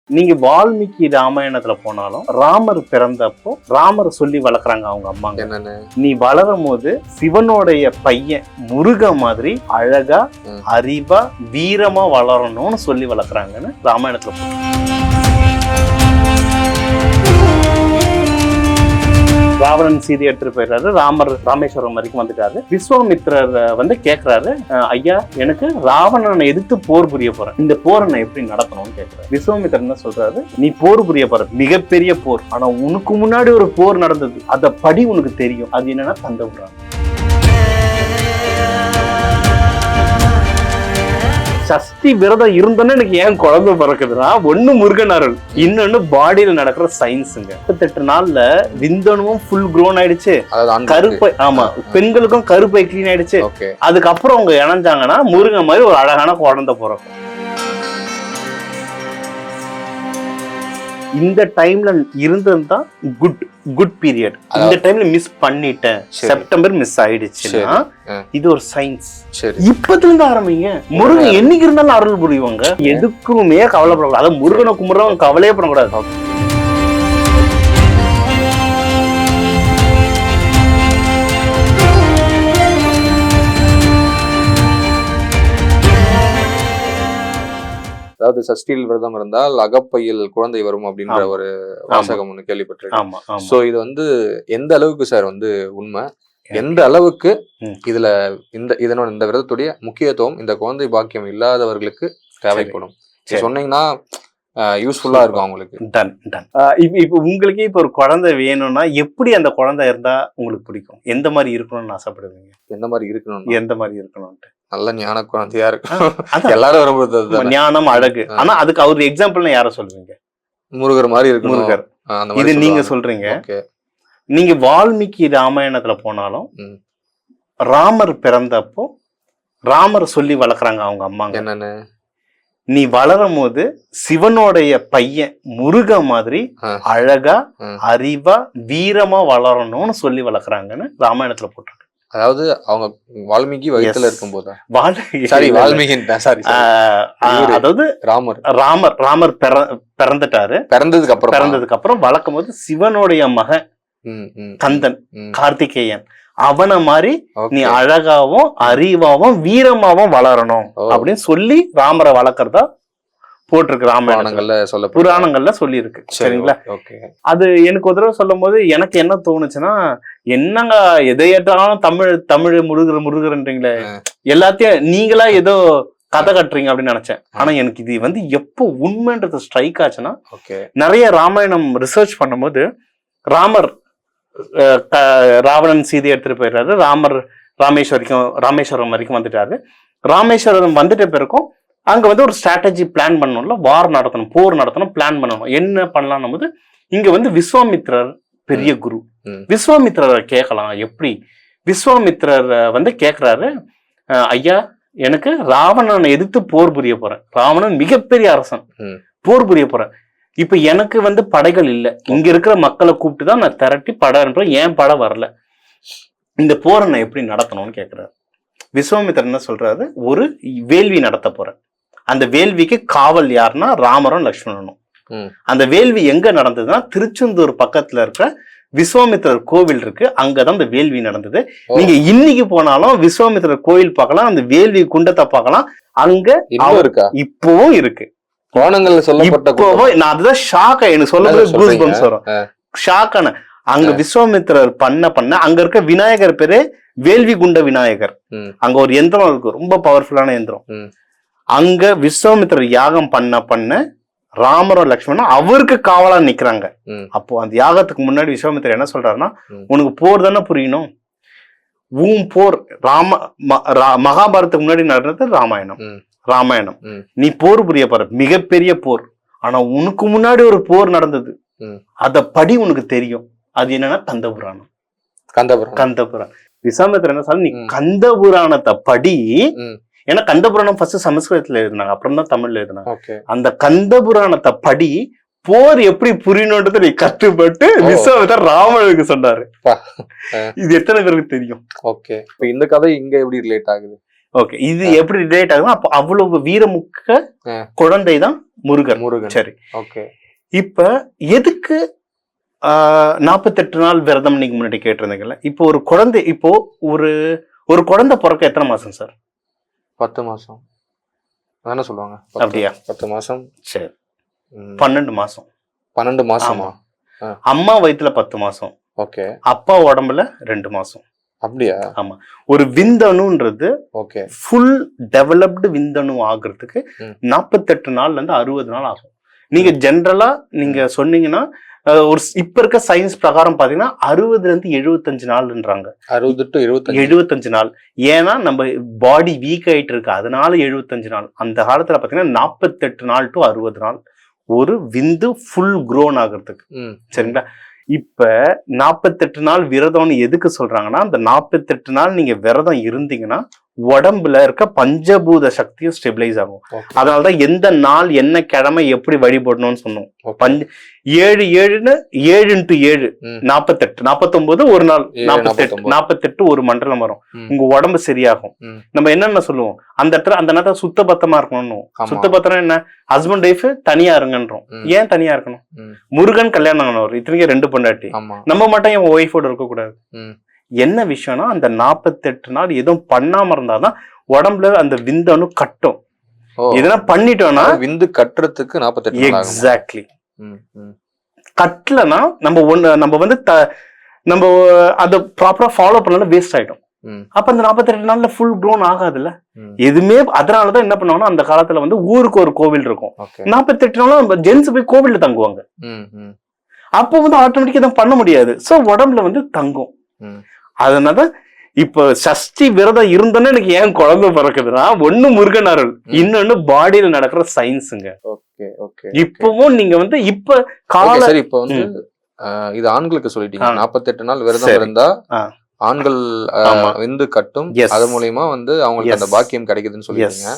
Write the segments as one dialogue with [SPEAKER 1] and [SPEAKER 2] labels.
[SPEAKER 1] நீங்க வால்மீகி ராமாயணத்துல போனாலும் ராமர் பிறந்தப்போ ராமர் சொல்லி வளர்க்குறாங்க அவங்க அம்மா
[SPEAKER 2] என்னன்னு.
[SPEAKER 1] நீ வளரும் போது சிவனுடைய பையன் முருக மாதிரி அழகா அறிவா வீரமா வளரணும்னு சொல்லி வளர்க்குறாங்கன்னு ராமாயணத்துல ராவணன் சீதை எடுத்துட்டு போயிடுறாரு. ராமர் ராமேஸ்வரம் வரைக்கும் வந்துட்டாரு. விஸ்வாமித்திரர் வந்து கேட்கிறாரு, ஐயா எனக்கு ராவணனை எதிர்த்து போர் புரிய போறேன், இந்த போரை நான் எப்படி நடத்தணும்னு கேட்கிறாரு. விஸ்வாமித்திரர் என்ன சொல்றாரு, நீ போர் புரிய போற மிகப்பெரிய போர், ஆனா உனக்கு முன்னாடி ஒரு போர் நடந்தது, அத படி உனக்கு தெரியும், அது என்னன்னா தந்தபுராணம். சஷ்டி விரதம் இருந்தோன்னு எனக்கு ஏன் குழந்தை பிறக்குதுன்னா, ஒண்ணு முருகன் அருள், இன்னொன்னு பாடியில நடக்கிற சயின்ஸுங்க. 38 நாள்ல விந்தணுவும் ஃபுல் க்ரோன் ஆயிடுச்சு, கருப்பை ஆமா பெண்களுக்கும் கருப்பை கிளீன் ஆயிடுச்சு. அதுக்கப்புறம் அவங்க இணைஞ்சாங்கன்னா முருகன் மாதிரி ஒரு அழகான குழந்தை பிறக்கும். இந்த டைம்ல இருந்ததுதான் குட் பீரியட். இந்த டைம்ல மிஸ் பண்ணிட்டேன், செப்டம்பர் மிஸ் ஆயிடுச்சுன்னா இது ஒரு சயின்ஸ். இப்பத்துல இருந்து ஆரம்பிங்க. முருகன் என்னைக்கு இருந்தாலும் அருள் புரியுவாங்க, எதுக்குமே கவலைப்படக்கூடாது. அதாவது முருகனை கும்பிடுறவங்க கவலையே பண்ணக்கூடாது.
[SPEAKER 2] அதாவது சஷ்டியில் விரதம் இருந்தால் அகப்பையில் குழந்தை வரும் அப்படின்ற ஒரு வாசகம் ஒண்ணு கேள்விப்பட்டிருக்கேன். சோ இது வந்து எந்த அளவுக்கு சார் வந்து உண்மை, எந்த அளவுக்கு இதுல இந்த விரதத்துடைய முக்கியத்துவம் இந்த குழந்தை பாக்கியம் இல்லாதவர்களுக்கு தேவைப்படும் சொன்னீங்கன்னா யூஸ்ஃபுல்லா இருக்கும் அவங்களுக்கு.
[SPEAKER 1] இப்ப உங்களுக்கு இப்ப ஒரு குழந்தை வேணும்னா எப்படி அந்த குழந்தை இருந்தா உங்களுக்கு பிடிக்கும், எந்த மாதிரி இருக்கணும்னு ஆசைப்படுவீங்க?
[SPEAKER 2] எந்த மாதிரி இருக்கணும்,
[SPEAKER 1] எந்த மாதிரி இருக்கணும்ட்டு?
[SPEAKER 2] நல்ல ஞான குழந்தையா இருக்கும், எல்லாரும் வரும்போது
[SPEAKER 1] ஞானம் அழகு. ஆனா அதுக்கு அவரு எக்ஸாம்பிள்னா யார சொல்லுவீங்க?
[SPEAKER 2] முருகர் மாதிரி இருக்கு.
[SPEAKER 1] முருகர் இது நீங்க சொல்றீங்க. நீங்க வால்மீகி ராமாயணத்துல போனாலும் ராமர் பிறந்தப்போ ராமர் சொல்லி வளர்க்குறாங்க அவங்க அம்மா.
[SPEAKER 2] என்னன்னு,
[SPEAKER 1] நீ வளரும் போது சிவனுடைய பையன் முருக மாதிரி அழகா அறிவா வீரமா வளரணும்னு சொல்லி வளர்க்குறாங்கன்னு ராமாயணத்துல போட்டிருக்கு.
[SPEAKER 2] அதாவது அவங்க வால்மீகி வயித்துல இருக்கும் போது
[SPEAKER 1] அதாவது ராமர் பிறந்துட்டாரு. பிறந்ததுக்கு அப்புறம் வளர்க்கும் போது சிவனுடைய மகன் கந்தன் கார்த்திகேயன் அவனை மாதிரி நீ அழகாவும் அறிவாவும் வீரமாவும் வளரணும் அப்படின்னு சொல்லி ராமரை வளர்க்கறதா போட்டிருக்கு ராமாயணங்கள்ல, புராணங்கள்ல சொல்லி இருக்கு. சரிங்களா? அது எனக்கு ஒரு தடவை சொல்லும் போது எனக்கு என்ன தோணுச்சுன்னா, என்னங்க எதையேற்றாலும் தமிழ் முருகர்ன்றீங்களே, எல்லாத்தையும் நீங்களா ஏதோ கதை கட்டுறீங்க அப்படின்னு நினைச்சேன். ஆனா எனக்கு இது வந்து எப்போ உண்மைன்றது ஸ்ட்ரைக் ஆச்சுன்னா, நிறைய ராமாயணம் ரிசர்ச் பண்ணும்போது ராமர் ராவணன் சீதை எடுத்துட்டு போயிடுறாரு. ராமர் ராமேஸ்வரம் வரைக்கும் வந்துட்டாரு. ராமேஸ்வரம் வந்துட்ட பிறகும் அங்க வந்து ஒரு ஸ்ட்ராட்டஜி பிளான் பண்ணணும்ல, வார் நடத்தணும், போர் நடத்தணும், பிளான் பண்ணணும். என்ன பண்ணலாம் போது இங்க வந்து விஸ்வாமித்திரர் பெரிய குரு, விஸ்வாமித்திரரை கேட்கலாம். எப்படி விஸ்வாமித்திரர் வந்து கேட்கிறாரு, ஐயா எனக்கு ராவணனை எதிர்த்து போர் புரிய போறேன், ராவணன் மிகப்பெரிய அரசன், போர் புரிய போறேன், இப்ப எனக்கு வந்து படைகள் இல்லை, இங்க இருக்கிற மக்களை கூப்பிட்டு தான் நான் திரட்டி படை அனுப்புறேன், ஏன் படை வரல, இந்த போரை நான் எப்படி நடத்தணும்னு கேட்கிறாரு. விஸ்வாமித்திரர் என்ன சொல்றாரு, ஒரு வேள்வி நடத்த போறேன், அந்த வேள்விக்கு காவல் யாருன்னா ராமரும் லக்ஷ்மணனும். அந்த வேள்வி எங்க நடந்ததுன்னா திருச்செந்தூர் பக்கத்துல இருக்கிற விஸ்வாமித்திரர் கோவில் இருக்கு, அங்கதான் அந்த வேள்வி நடந்தது. நீங்க இன்னைக்கு போனாலும் விஸ்வாமித்திரர் கோவில் பார்க்கலாம், அந்த வேள்வி குண்டத்தை பார்க்கலாம், அங்க இப்பவும் இருக்கு. நான் அதுதான் ஷாக், எனக்கு சொல்லும்போது வரும் ஷாக்கான. அங்க விஸ்வாமித்திரர் பண்ண அங்க இருக்க விநாயகர் பேரு வேள்வி குண்ட விநாயகர். அங்க ஒரு யந்திரம் இருக்கு, ரொம்ப பவர்ஃபுல்லான யந்திரம். அங்க விஸ்வாமித்திரர் யாகம் பண்ண ராமரும் லக்ஷ்மணன் அவருக்கு காவலா நிக்கிறாங்க. அப்போ அந்த யாகத்துக்கு முன்னாடி விஸ்வாமித்திரர் என்ன சொல்றாருன்னா, உனக்கு போர் தானே புரியணும், உன் போர் மகாபாரதத்துக்கு முன்னாடி நடந்தது ராமாயணம், நீ போர் புரிய போற மிகப்பெரிய போர், ஆனா உனக்கு முன்னாடி ஒரு போர் நடந்தது, அத படி உனக்கு தெரியும், அது என்னன்னா கந்தபுராணம். விஸ்வாமித்திரர் என்ன சொல்ல, நீ கந்தபுராணத்தை படி. ஏன்னா கந்தபுராணம் ஃபர்ஸ்ட் சமஸ்கிருதத்துல எழுதினாங்க, அப்புறம் தான் தமிழ்ல எழுதினாங்க. அந்த கந்தபுராணத்தை படி போர் எப்படி புரியணும்ன்றது நீ கட்டுப்பட்டு விஸ்வாமித்திரர் ராமனுக்கு சொன்னாரு. இது எத்தனை பேருக்கு தெரியும்?
[SPEAKER 2] ஓகே, இந்த கதை இங்க எப்படி ரிலேட் ஆகுது?
[SPEAKER 1] ஓகே, இது எப்படி ரிலேட் ஆகுதுன்னா, அப்போ அவ்வளவு வீரமுக்க குழந்தை தான் முருகன். சரி,
[SPEAKER 2] ஓகே.
[SPEAKER 1] இப்ப எதுக்கு 48 நாள் விரதம் நீங்க முன்னாடி கேட்டிருந்தீங்கல்ல, இப்போ ஒரு குழந்தை, இப்போ ஒரு குழந்தை பிறக்க எத்தனை மாசம் சார்?
[SPEAKER 2] 10 மாசம் தானே சொல்லுவாங்க.
[SPEAKER 1] அப்படியா?
[SPEAKER 2] 10 மாசம்.
[SPEAKER 1] சரி, 12 மாசம்.
[SPEAKER 2] 12 மாசமா?
[SPEAKER 1] அம்மா வயித்துல 10 மாசம்.
[SPEAKER 2] ஓகே.
[SPEAKER 1] அப்பா உடம்புல 2 மாசம்.
[SPEAKER 2] அப்படியா?
[SPEAKER 1] ஆமா. ஒரு விந்தணுன்றது
[SPEAKER 2] ஓகே
[SPEAKER 1] ஃபுல் டெவலப்டு விந்தணு ஆகுறதுக்கு 48 நாள்ல இருந்து 60 நாள் ஆகும். நீங்க ஜென்ரலா நீங்க சொன்னீங்கன்னா ஒரு இப்ப இருக்க சயின்ஸ் பிரகாரம் பாத்தீங்கன்னா 60 இருந்து 75 நாள்ன்றாங்க.
[SPEAKER 2] 60 to
[SPEAKER 1] 75 நாள். ஏன்னா நம்ம பாடி வீக் ஆயிட்டு இருக்கு, அதனால 75 நாள். அந்த காலத்துல பாத்தீங்கன்னா 48 நாள் டு 60 நாள் ஒரு விந்து ஃபுல் க்ரோன் ஆகுறதுக்கு. சரிங்களா? இப்ப 48 நாள் விரதம்னு எதுக்கு சொல்றாங்கன்னா, அந்த 48 நாள் நீங்க விரதம் இருந்தீங்கன்னா உடம்புல இருக்க பஞ்சபூத சக்தியும் ஸ்டெபிலைஸ் ஆகும். அதனாலதான் எந்த நாள் என்ன கிழமை எப்படி வழிபடணும்னு சொன்னோம். 7 into 7 48, 49 ஒரு நாள், 48 ஒரு மண்டலம் வரும். உங்க உடம்பு சரியாகும். நம்ம என்னென்ன சொல்லுவோம், அந்த நேரத்துல சுத்த பத்தமா இருக்கணும். சுத்த பத்திரம் என்ன, ஹஸ்பண்ட் ஒய்ஃப் தனியா இருங்கன்றோம். ஏன் தனியா இருக்கணும்? முருகன் கல்யாணம் ஆனவர், இத்தனைக்கு 2 பொண்டாட்டி. நம்ம மட்டும் என் ஒய்ஃபோட இருக்க கூடாது. என்ன விஷயம்னா, அந்த 48 நாள் எதுவும் பண்ணாம இருந்தாதான் உடம்புல அந்த விந்தணு கட்டும். இதெல்லாம் பண்ணிட்டோம்னா
[SPEAKER 2] விந்து கட்டுறதுக்கு 48 நாள்.
[SPEAKER 1] எக்ஸாக்ட்லி. கட்டலனா நம்ம வந்து நம்ம அதை ப்ராப்பரா ஃபாலோ பண்ணல, வேஸ்ட் ஆயிடும். அப்ப அந்த 48 நாள்ல ஃபுல் க்ரோன் ஆகாதுல்ல எதுவுமே. அதனாலதான் என்ன பண்ணுவாங்கன்னா, அந்த காலத்துல வந்து ஊருக்கு ஒரு கோவில் இருக்கும். 48 நாளும் ஜென்ஸ் போய் கோவில்ல தங்குவாங்க. அப்போ வந்து ஆட்டோமேட்டிக்கா எதுவும் பண்ண முடியாது. சோ உடம்புல வந்து தங்கும். அதனால இப்ப சஷ்டி விரதம் இருந்தோன்னு எனக்கு ஏன் குழந்தை பிறக்குதுன்னா, ஒண்ணு முருகன் அருள், இன்னொன்னு பாடியில நடக்கிற சயின்ஸுங்க. இப்பவும் நீங்க வந்து இப்ப கால
[SPEAKER 2] இப்ப வந்து இது ஆண்களுக்கு சொல்லிட்டீங்க. 48 நாள் விரதம் இருந்தா ஆண்கள் விந்து கட்டும், அது மூலியமா வந்து அவங்களுக்கு அந்த பாக்கியம் கிடைக்குதுன்னு சொல்லிட்டீங்க.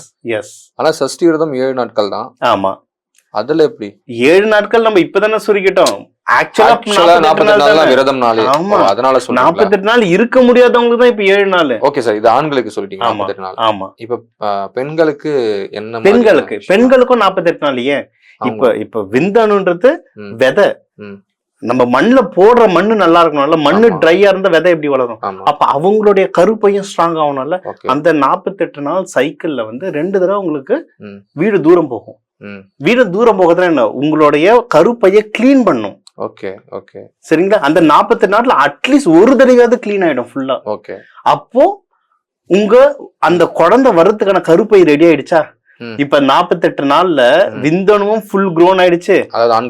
[SPEAKER 2] ஆனா சஷ்டி விரதம் 7 நாட்கள் தான்.
[SPEAKER 1] ஆமா.
[SPEAKER 2] அதுல எப்படி
[SPEAKER 1] 7 நாட்கள் நம்ம இப்பதானே சுருக்கிட்டோம்.
[SPEAKER 2] ஆக்சுவலா 48 நாள் விரதம் நாளே. அதனால
[SPEAKER 1] 48 நாள் இருக்க முடியாதவங்களுக்கு தான் இப்ப 7 நாள்.
[SPEAKER 2] ஓகே சார், இது ஆண்களுக்கு சொல்லிட்டீங்க 48 நாள்.
[SPEAKER 1] ஆமா.
[SPEAKER 2] இப்ப பெண்களுக்கு என்ன?
[SPEAKER 1] பெண்களுக்கும் 48 நாள். ஏன் இப்ப விந்தணுன்றது விதை. நம்ம மண்ணுல போடுற மண்ணு நல்லா இருக்கணும்ல, மண்ணு ட்ரையா இருந்தா விதை எப்படி வளரும்? அப்ப அவங்களுடைய கருப்பையும் ஸ்ட்ராங் ஆகணும்ல. அந்த 48 நாள் சைக்கிள்ல வந்து 2 தடவை உங்களுக்கு வீடு தூரம் போகும். வீடு தூரம் போகிறதுல என்ன, உங்களுடைய கருப்பைய கிளீன் பண்ணும்.
[SPEAKER 2] ஓகே ஓகே
[SPEAKER 1] சரிங்களா? அந்த 48 நாட்ல அட்லீஸ்ட் ஒரு தடவையாவது கிளீன் ஆயிடும் ஃபுல்லா.
[SPEAKER 2] ஓகே.
[SPEAKER 1] அப்போ உங்க அந்த குழந்தை வரதுக்கான கருப்பை ரெடி ஆயிடுச்சா? இப்ப 48 நாள்ல விந்தணுவும் ஃபுல் க்ரோன் ஆயிடுச்சு,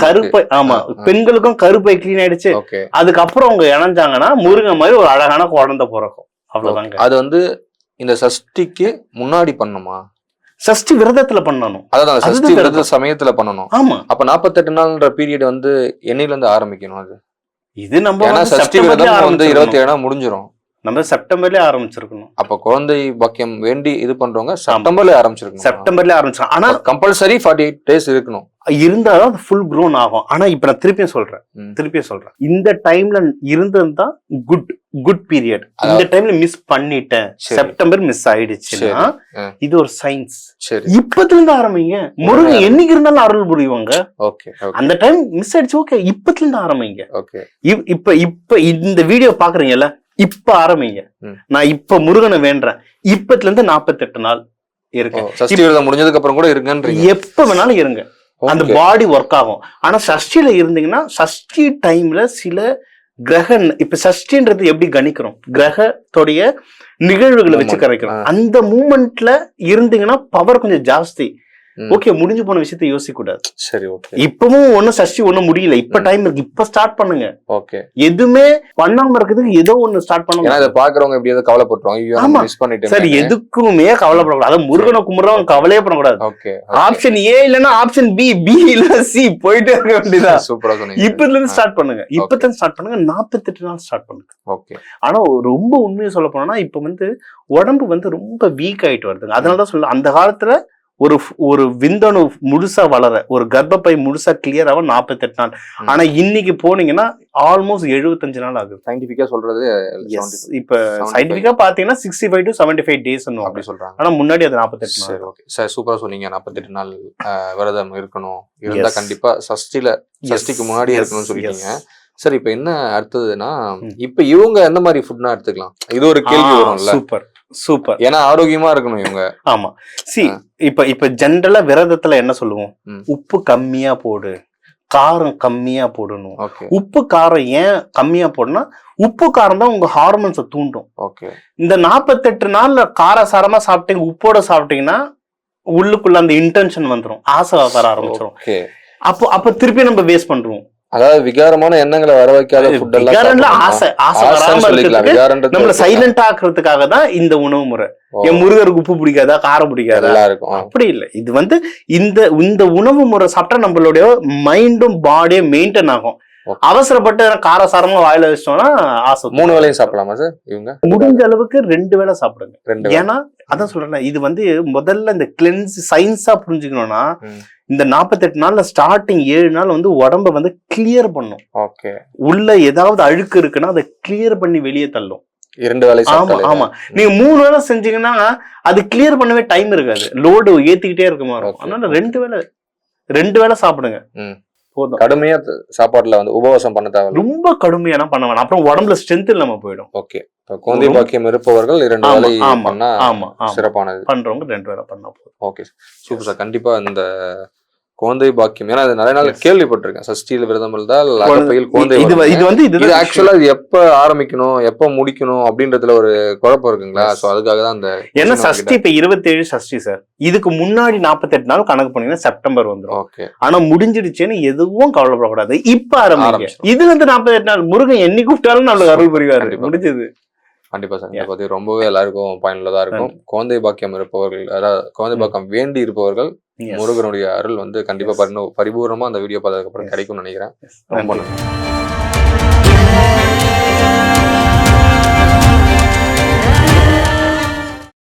[SPEAKER 1] கருப்பை. ஆமா, பெண்களுக்கும் கருப்பை கிளீன் ஆயிடுச்சு. அதுக்கப்புறம் அவங்க இணைஞ்சாங்கன்னா முருகன் மாதிரி ஒரு அழகான குழந்தை பிறக்கும். அவ்வளவுதாங்க.
[SPEAKER 2] அது வந்து இந்த சஷ்டிக்கு முன்னாடி பண்ணுமா?
[SPEAKER 1] சஷ்டி விரதத்துல பண்ணணும்.
[SPEAKER 2] அதான் சஷ்டி விரத சமயத்துல பண்ணணும்.
[SPEAKER 1] ஆமா.
[SPEAKER 2] அப்ப 48 நாள்ன்ற பீரியட் வந்து என்னையில இருந்து ஆரம்பிக்கணும்? அது
[SPEAKER 1] இது நம்ம
[SPEAKER 2] சஷ்டி விரதம் வந்து 27 முடிஞ்சிரும்.
[SPEAKER 1] நம்ம செப்டம்பர்லயே ஆரம்பிச்சிருக்கணும்.
[SPEAKER 2] அப்ப குழந்தை பாக்கியம் வேண்டி இது பண்றவங்க செப்டம்பர்ல ஆரம்பிச்சிருக்கணும்.
[SPEAKER 1] செப்டம்பர்ல ஆரம்பிச்சிருக்கோம். ஆனா
[SPEAKER 2] கம்பல்சரி 48 டேஸ் இருக்கணும்,
[SPEAKER 1] இருந்தாதான் அது ஃபுல் க்ரோன் ஆகும். ஆனா இப்ப நான் திருப்பியும் சொல்றேன், இந்த டைம்ல இருந்ததுதான் குட் பீரியட். இந்த டைம்ல மிஸ் பண்ணிட்டேன், செப்டம்பர் மிஸ் ஆயிடுச்சுன்னா இது ஒரு சயின்ஸ். இப்பத்துல இருந்து ஆரம்பிங்க. முருகன் என்னைக்கு இருந்தாலும் அருள் புரியுவாங்க. அந்த டைம் மிஸ் ஆயிடுச்சு, ஓகே, இப்பத்துல இருந்து ஆரம்பிங்க. இப்ப இந்த வீடியோ பாக்குறீங்கல்ல, இப்ப ஆரம்பிங்க. நான் இப்ப முருகனை வேண்டேன். இப்பத்துல இருந்து 48 நாள் இருக்கு.
[SPEAKER 2] சஷ்டி விரதம் முடிஞ்சதுக்கு அப்புறம் கூட இருக்குன்றீங்க?
[SPEAKER 1] எப்ப வேணாலும் இருங்க, அந்த பாடி ஒர்க் ஆகும். ஆனா சஷ்டியில இருந்தீங்கன்னா, சஷ்டி டைம்ல சில கிரக, இப்ப சஷ்டின்றது எப்படி கணிக்கிறோம், கிரகத்தோடைய நிகழ்வுகளை வச்சு கரைக்கிறோம். அந்த மூமெண்ட்ல இருந்தீங்கன்னா பவர் கொஞ்சம் ஜாஸ்தி. ஓகே, முடிஞ்சு போன விஷயத்த யோசிக்க கூடாது.
[SPEAKER 2] சரி, ஓகே.
[SPEAKER 1] இப்பவும் ஒன்னும் சஷ்டி ஒண்ணும் முடியல, இப்ப டைம் இருக்கு, இப்ப ஸ்டார்ட் பண்ணுங்க.
[SPEAKER 2] ஓகே.
[SPEAKER 1] எதுவுமே பண்ணாம இருக்கிறதுக்கு ஏதோ ஒண்ணு ஸ்டார்ட் பண்ணுங்க.
[SPEAKER 2] இத பாக்குறவங்க எப்படி கவலைப்பட்டுருவாங்க, மிஸ் பண்ணிட்டேன்.
[SPEAKER 1] சரி, எதுக்குமே கவலைப்படக்கூடாது. அதாவது முருகனை கும்பிடுறவங்க கவலையே பண்ணக்கூடாது.
[SPEAKER 2] ஓகே.
[SPEAKER 1] ஆப்ஷன் ஏ இல்லன்னா ஆப்ஷன் பி, பி இல்ல சி, போயிட்டே இருக்க வேண்டியதான்.
[SPEAKER 2] சூப்பரா சொன்னீங்க.
[SPEAKER 1] இப்பத்துல இருந்து ஸ்டார்ட் பண்ணுங்க. இப்பத்துல இருந்து ஸ்டார்ட் பண்ணுங்க. 48 நாள் ஸ்டார்ட் பண்ணுங்க.
[SPEAKER 2] ஓகே.
[SPEAKER 1] ஆனா ரொம்ப உண்மையை சொல்ல போனா, இப்ப வந்து உடம்பு வந்து ரொம்ப வீக் ஆயிட்டு வருதுங்க. அதனாலதான் சொல்ல, அந்த காலத்துல ஒரு விந்தணு முழுசா வளர, ஒரு கர்ப்பப்பை முழுசா கிளியர் ஆக 48 நாள். ஆனா இன்னைக்கு போனீங்கன்னா ஆல்மோஸ்ட் 75 நாள் ஆகுது.
[SPEAKER 2] சயின்டிபிக்கா சொல்றது
[SPEAKER 1] இப்ப சயின்டிபிக்கா பாத்தீங்கன்னா 65 to 75 டேஸ்
[SPEAKER 2] அப்படி சொல்றாங்க.
[SPEAKER 1] ஆனா முன்னாடி அது 48 நாள்.
[SPEAKER 2] சரி, ஓகே சார், சூப்பரா சொன்னீங்க. 48 நாள் விரதம் இருக்கணும், இருந்தா கண்டிப்பா சஷ்டிக்கு முன்னாடி இருக்கணும்னு சொல்லிட்டீங்க. சரி, இப்ப என்ன அடுத்ததுன்னா, இப்ப இவங்க எந்த மாதிரி ஃபுட்னா எடுத்துக்கலாம்? இது ஒரு கேள்வி வரும்ல.
[SPEAKER 1] சூப்பர்.
[SPEAKER 2] ஏன்னா ஆரோக்கியமா இருக்கணும் இவங்க.
[SPEAKER 1] ஆமா, இப்ப ஜென்ரலா விரதத்துல என்ன சொல்லுவோம்? உப்பு கம்மியா போடு, காரம் கம்மியா போடணும். உப்பு காரம் ஏன் கம்மியா போடணும்னா, உப்பு காரம் தான் உங்க ஹார்மோன்ஸை தூண்டும். இந்த 48 நாள்ல காரசாரமா சாப்பிட்டீங்க, உப்போட சாப்பிட்டீங்கன்னா உள்ளுக்குள்ள அந்த இன்டென்ஷன் வந்துடும், ஆசை வர ஆரம்பிச்சிடும். அப்ப திருப்பி நம்ம வேஸ்ட் பண்றோம்.
[SPEAKER 2] அதாவது விகாரமான எண்ணங்களை வர வைக்காத ஃபுட் எல்லாம்
[SPEAKER 1] நம்மள சைலண்ட் ஆக்குறதுக்காக தான் இந்த உணவு முறை. என் முருகருக்கு உப்பு பிடிக்காதா, காரம் பிடிக்காதா? அப்படி இல்லை. இது இந்த உணவு முறை சாப்பிட்டா நம்மளுடைய மைண்டும் பாடியும் மெயின்டைன் ஆகும். அவசரப்பட்டு காரசாரமா வாயில வச்சிட்டோம்னா ஆசை.
[SPEAKER 2] 3 வேளையும் சாப்பிடலாமா சார்? இவங்க
[SPEAKER 1] முடிஞ்ச அளவுக்கு 2 வேளை சாப்பிடுங்க. ஏன்னா அதான் சொல்றேன், இது முதல்ல இந்த கிளென்ஸ் சயின்ஸா புரிஞ்சுக்கணும்னா, இந்த 48 நாள்ல ஸ்டார்டிங் 7 நாள் உடம்ப கிளியர் பண்ணும். உள்ள ஏதாவது அழுக்கு இருக்குன்னா அதை கிளியர் பண்ணி வெளியே தள்ளும்.
[SPEAKER 2] 2 வேளை.
[SPEAKER 1] ஆமா, நீங்க 3 வேளை செஞ்சீங்கன்னா அது கிளியர் பண்ணவே டைம் இருக்காது, லோடு ஏத்திக்கிட்டே இருக்க மாதிரி. அதனால 2 வேளை சாப்பிடுங்க.
[SPEAKER 2] கடுமையா சாப்பாடுல உபவாசம் பண்ண தேவை,
[SPEAKER 1] ரொம்ப கடுமையான பண்ண வேணாம், அப்புறம் உடம்புல ஸ்ட்ரென்த் இல்லாம போயிடும்.
[SPEAKER 2] ஓகே, குழந்தை பாக்கியம் இருப்பவர்கள் 2 வேளை பண்ணா சிறப்பானது, பண்றவங்க
[SPEAKER 1] 2 வேளை பண்ணா போதும்.
[SPEAKER 2] Okay, super sir. கண்டிப்பா இந்த குழந்தை பாக்கியம், ஏன்னா நிறைய நாள் கேள்விப்பட்டிருக்கேன், சஷ்டியில விரதம் இருந்தால் அகப்பையில் குழந்தை. இது ஆக்சுவலா இது எப்ப ஆரம்பிக்கணும், எப்ப முடிக்கணும் அப்படின்றதுல ஒரு குழப்பம் இருக்குங்களா? சோ அதுக்காக தான் அந்த
[SPEAKER 1] என்ன சஷ்டி இப்ப 27 சஷ்டி சார். இதுக்கு முன்னாடி 48 நாள் கணக்கு பண்ணீங்கன்னா செப்டம்பர் வந்துடும்.
[SPEAKER 2] ஓகே,
[SPEAKER 1] ஆனா முடிஞ்சிடுச்சுன்னு எதுவும் கவலைப்படக்கூடாது, இப்ப ஆரம்பிங்க. இது 48 நாள் முருகன் என்னைக்கு கூப்பிட்டாலும் நம்மளுக்கு அருள் புரிவாரு. முடிஞ்சது.
[SPEAKER 2] கண்டிப்பா சார், இதை பத்தி ரொம்பவே எல்லாருக்கும் பயனுள்ளதா இருக்கும். குழந்தை பாக்கியம் இருப்பவர்கள், அதாவது குழந்தை பாக்கியம் வேண்டி இருப்பவர்கள், முருகனுடைய அருள் கண்டிப்பா பரிபூர்ணமா அந்த வீடியோ பார்த்ததுக்கு அப்புறம் கிடைக்கும்னு நினைக்கிறேன். ரொம்ப நன்றி.